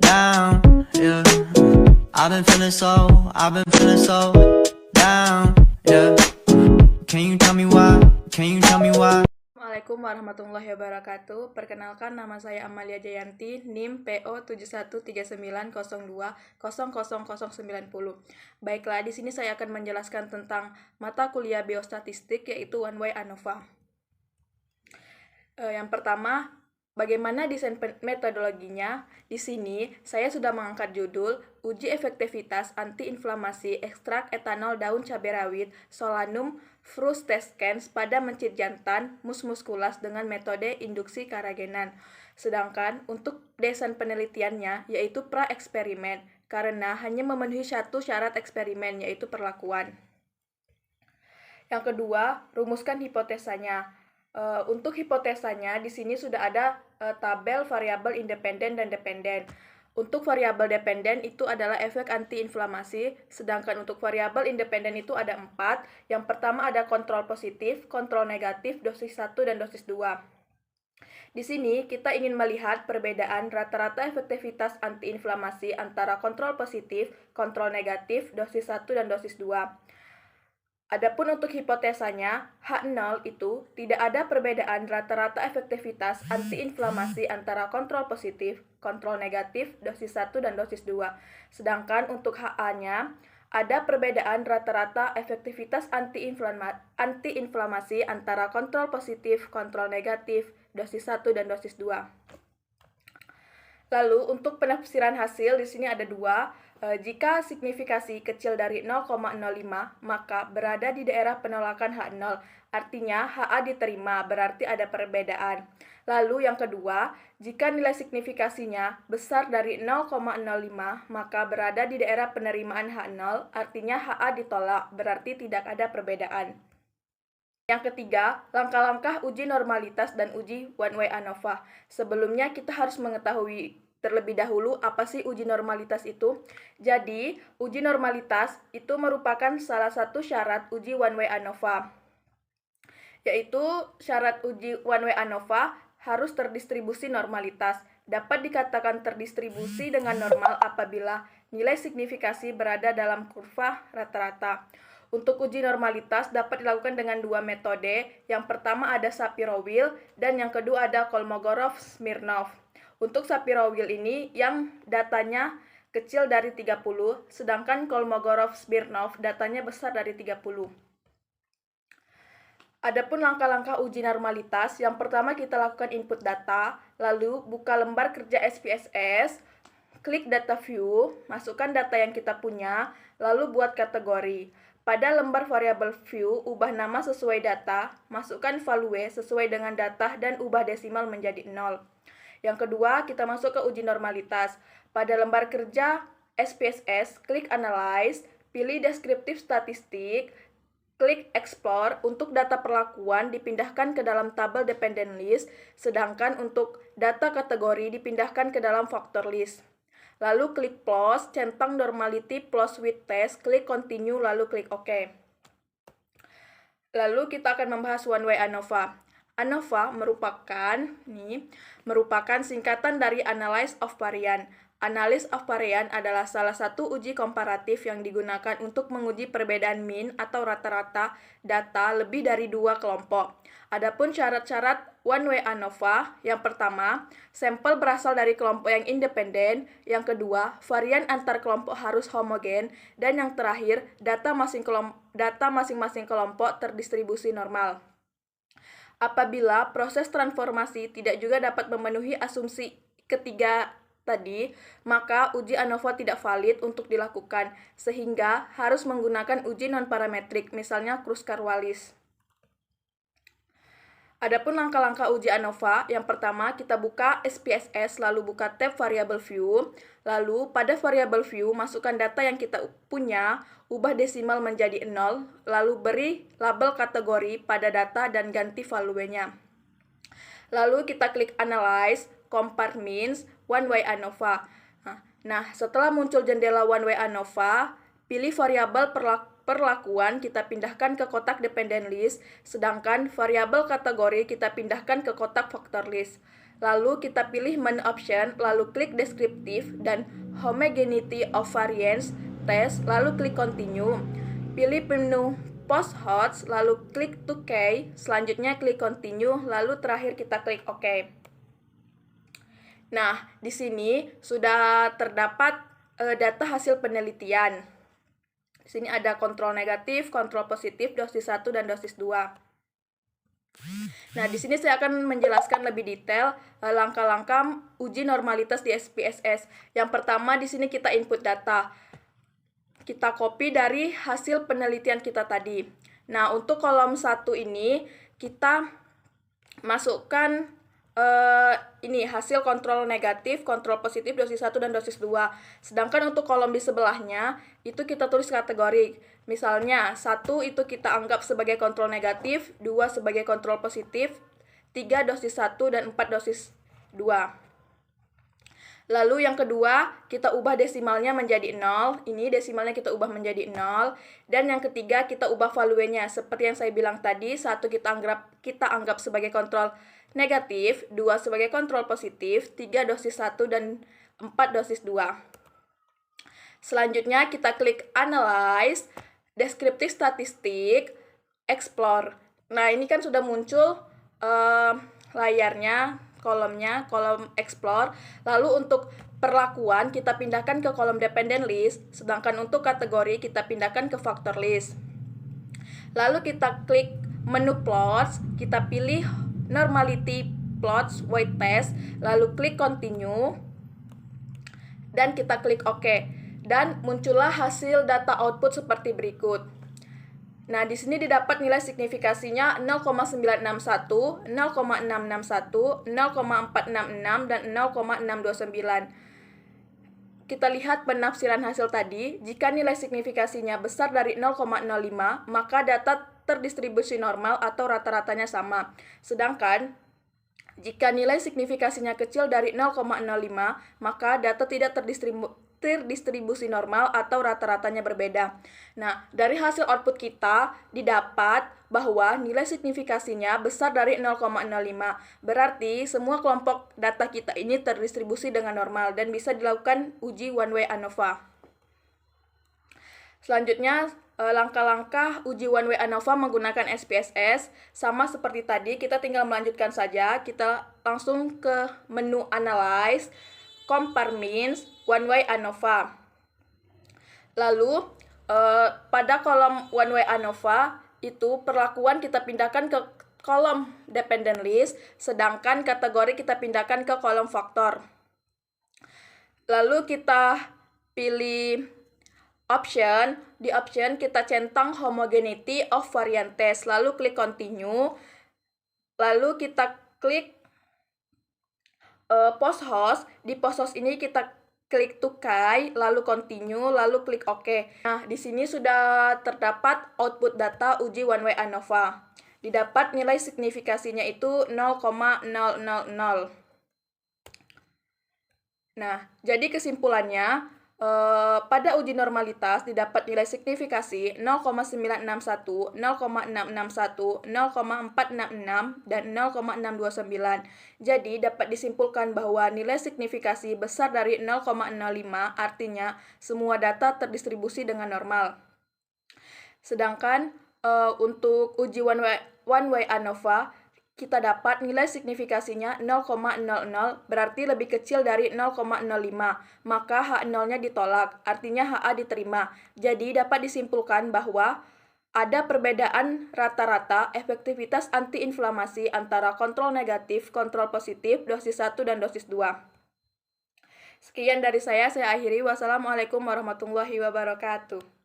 down, yeah. I've been feeling so down, yeah. Can you tell me why? Assalamualaikum warahmatullahi wabarakatuh. Perkenalkan, nama saya Amalia Jayanti, NIM PO 713902000090. Baiklah, di sini saya akan menjelaskan tentang mata kuliah biostatistik, yaitu One Way ANOVA. Yang pertama, bagaimana desain metodologinya? Di sini saya sudah mengangkat judul Uji Efektivitas Antiinflamasi Ekstrak Etanol Daun Cabai Rawit Solanum frutescens pada mencit jantan mus muskulas dengan metode induksi karagenan. Sedangkan untuk desain penelitiannya yaitu pra-eksperimen karena hanya memenuhi satu syarat eksperimen, yaitu perlakuan. Yang kedua, rumuskan hipotesanya. Untuk hipotesanya di sini sudah ada tabel variabel independen dan dependen. Untuk variabel dependen itu adalah efek antiinflamasi, sedangkan untuk variabel independen itu ada 4. Yang pertama ada kontrol positif, kontrol negatif, dosis 1 dan dosis 2. Di sini kita ingin melihat perbedaan rata-rata efektivitas antiinflamasi antara kontrol positif, kontrol negatif, dosis 1 dan dosis 2. Adapun untuk hipotesanya, H0 itu tidak ada perbedaan rata-rata efektivitas antiinflamasi antara kontrol positif, kontrol negatif, dosis 1 dan dosis 2. Sedangkan untuk HA-nya, ada perbedaan rata-rata efektivitas antiinflamasi antara kontrol positif, kontrol negatif, dosis 1 dan dosis 2. Lalu untuk penafsiran hasil di sini ada 2. Jika signifikasi kecil dari 0,05, maka berada di daerah penolakan H0. Artinya HA diterima, berarti ada perbedaan. Lalu yang kedua, jika nilai signifikasinya besar dari 0,05, maka berada di daerah penerimaan H0. Artinya HA ditolak, berarti tidak ada perbedaan. Yang ketiga, langkah-langkah uji normalitas dan uji One Way ANOVA. Sebelumnya kita harus mengetahui terlebih dahulu apa sih uji normalitas itu. Jadi, uji normalitas itu merupakan salah satu syarat uji One Way ANOVA. Yaitu syarat uji One Way ANOVA harus terdistribusi normalitas. Dapat dikatakan terdistribusi dengan normal apabila nilai signifikasi berada dalam kurva rata-rata. Untuk uji normalitas dapat dilakukan dengan 2 metode. Yang pertama ada Shapiro-Wilk dan yang kedua ada Kolmogorov-Smirnov. Untuk Shapiro-Wilk ini yang datanya kecil dari 30, sedangkan Kolmogorov-Smirnov datanya besar dari 30. Adapun langkah-langkah uji normalitas, yang pertama kita lakukan input data, lalu buka lembar kerja SPSS, klik data view, masukkan data yang kita punya, lalu buat kategori. Pada lembar variabel view, ubah nama sesuai data, masukkan value sesuai dengan data dan ubah desimal menjadi 0. Yang kedua, kita masuk ke uji normalitas. Pada lembar kerja SPSS, klik Analyze, pilih Deskriptif Statistik, klik Explore. Untuk data perlakuan dipindahkan ke dalam tabel Dependent List, sedangkan untuk data kategori dipindahkan ke dalam Factor List. Lalu klik Close, centang Normality plus with Test, klik Continue, lalu klik OK. Lalu kita akan membahas One Way ANOVA. ANOVA merupakan singkatan dari Analysis of Variance. Analysis of Variance adalah salah satu uji komparatif yang digunakan untuk menguji perbedaan mean atau rata-rata data lebih dari 2 kelompok. Adapun syarat-syarat One Way ANOVA, yang pertama, sampel berasal dari kelompok yang independen, yang kedua, varian antar kelompok harus homogen, dan yang terakhir, data masing-masing kelompok terdistribusi normal. Apabila proses transformasi tidak juga dapat memenuhi asumsi ketiga tadi, maka uji ANOVA tidak valid untuk dilakukan, sehingga harus menggunakan uji non-parametrik, misalnya Kruskal-Wallis. Adapun langkah-langkah uji ANOVA, yang pertama kita buka SPSS, lalu buka tab variabel view, lalu pada variabel view masukkan data yang kita punya, ubah desimal menjadi 0, lalu beri label kategori pada data dan ganti value-nya. Lalu kita klik Analyze, Compare Means, One Way ANOVA. Nah, setelah muncul jendela One Way ANOVA, pilih variabel perlakuan kita pindahkan ke kotak Dependent List, sedangkan variabel kategori kita pindahkan ke kotak Factor List. Lalu kita pilih menu option, lalu klik descriptive dan homogeneity of variance test, lalu klik continue. Pilih menu post host, lalu klik to OK, selanjutnya klik continue, lalu terakhir kita klik OK. Nah, di sini sudah terdapat data hasil penelitian. Di sini ada kontrol negatif, kontrol positif, dosis 1 dan dosis 2. Nah, di sini saya akan menjelaskan lebih detail langkah-langkah uji normalitas di SPSS. Yang pertama, di sini kita input data. Kita copy dari hasil penelitian kita tadi. Nah, untuk kolom 1 ini kita masukkan ini hasil kontrol negatif, kontrol positif, dosis 1 dan dosis 2. Sedangkan untuk kolom di sebelahnya itu kita tulis kategori. Misalnya 1 itu kita anggap sebagai kontrol negatif, 2 sebagai kontrol positif, 3 dosis 1 dan 4 dosis 2. Lalu yang kedua, kita ubah desimalnya menjadi 0. Ini desimalnya kita ubah menjadi 0. Dan yang ketiga, kita ubah valuenya. Seperti yang saya bilang tadi, 1 kita anggap sebagai kontrol negatif, 2 sebagai kontrol positif, 3 dosis 1 dan 4 dosis 2. Selanjutnya kita klik Analyze, Descriptive Statistic, Explore. Nah, ini kan sudah muncul layarnya, kolomnya, kolom Explore. Lalu untuk perlakuan kita pindahkan ke kolom Dependent List, sedangkan untuk kategori kita pindahkan ke Factor List. Lalu kita klik menu Plots, kita pilih Normality Plots Weight Test, lalu klik Continue, dan kita klik OK. Dan muncullah hasil data output seperti berikut. Nah, di sini didapat nilai signifikasinya 0,961, 0,661, 0,466, dan 0,629. Kita lihat penafsiran hasil tadi. Jika nilai signifikasinya besar dari 0,05, maka data terdistribusi normal atau rata-ratanya sama. Sedangkan jika nilai signifikasinya kecil dari 0,05, maka data tidak terdistribusi normal atau rata-ratanya berbeda. Nah, dari hasil output kita didapat bahwa nilai signifikasinya besar dari 0,05. Berarti semua kelompok data kita ini terdistribusi dengan normal dan bisa dilakukan uji one-way ANOVA. Selanjutnya, langkah-langkah uji one-way ANOVA menggunakan SPSS sama seperti tadi, kita tinggal melanjutkan saja. Kita langsung ke menu Analyze, Compare Means, one-way ANOVA. Lalu pada kolom one-way ANOVA itu perlakuan kita pindahkan ke kolom Dependent List, sedangkan kategori kita pindahkan ke kolom faktor. Lalu kita pilih option, di option kita centang homogeneity of variance test, lalu klik continue, lalu kita klik post host. Di post host ini kita klik tukai, lalu continue, lalu klik OK. Nah, di sini sudah terdapat output data uji one-way ANOVA. Didapat nilai signifikasinya itu 0,000. Nah, jadi kesimpulannya, pada uji normalitas didapat nilai signifikasi 0,961, 0,661, 0,466, dan 0,629. Jadi dapat disimpulkan bahwa nilai signifikasi besar dari 0,05 artinya semua data terdistribusi dengan normal. Sedangkan untuk uji one-way ANOVA kita dapat nilai signifikasinya 0,00, berarti lebih kecil dari 0,05, maka H0-nya ditolak, artinya HA diterima. Jadi dapat disimpulkan bahwa ada perbedaan rata-rata efektivitas antiinflamasi antara kontrol negatif, kontrol positif, dosis 1 dan dosis 2. Sekian dari saya akhiri. Wassalamualaikum warahmatullahi wabarakatuh.